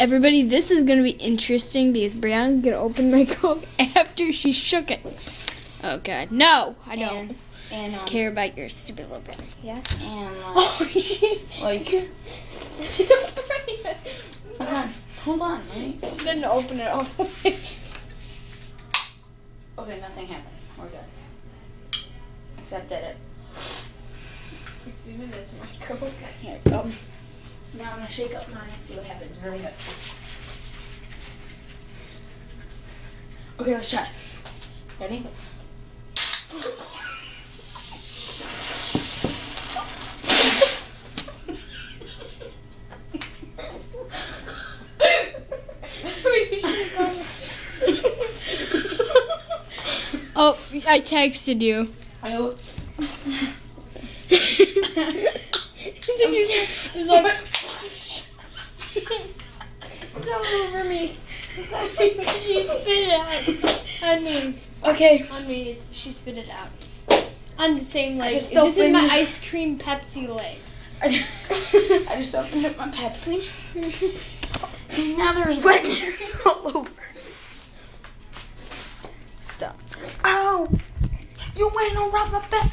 Everybody, this is going to be interesting because Brianna's going to open my Coke after she shook it. Oh, God. No, I don't care about your stupid little brother. Yeah? And, hold on, right? Didn't open it all the way. Okay, nothing happened. We're good. Except that it Exceeded it to my Coke. Here we go. Now I'm going to shake up mine and see what happens. Really good. Okay, let's try. Ready? Oh, I texted you. It's like it's all over me. She spit it out on me. Okay. On me, she spit it out. On the same leg. This is my ice cream Pepsi leg. I just opened up my Pepsi. And now there's wetness all over. So, ow! You ain't no rubber band.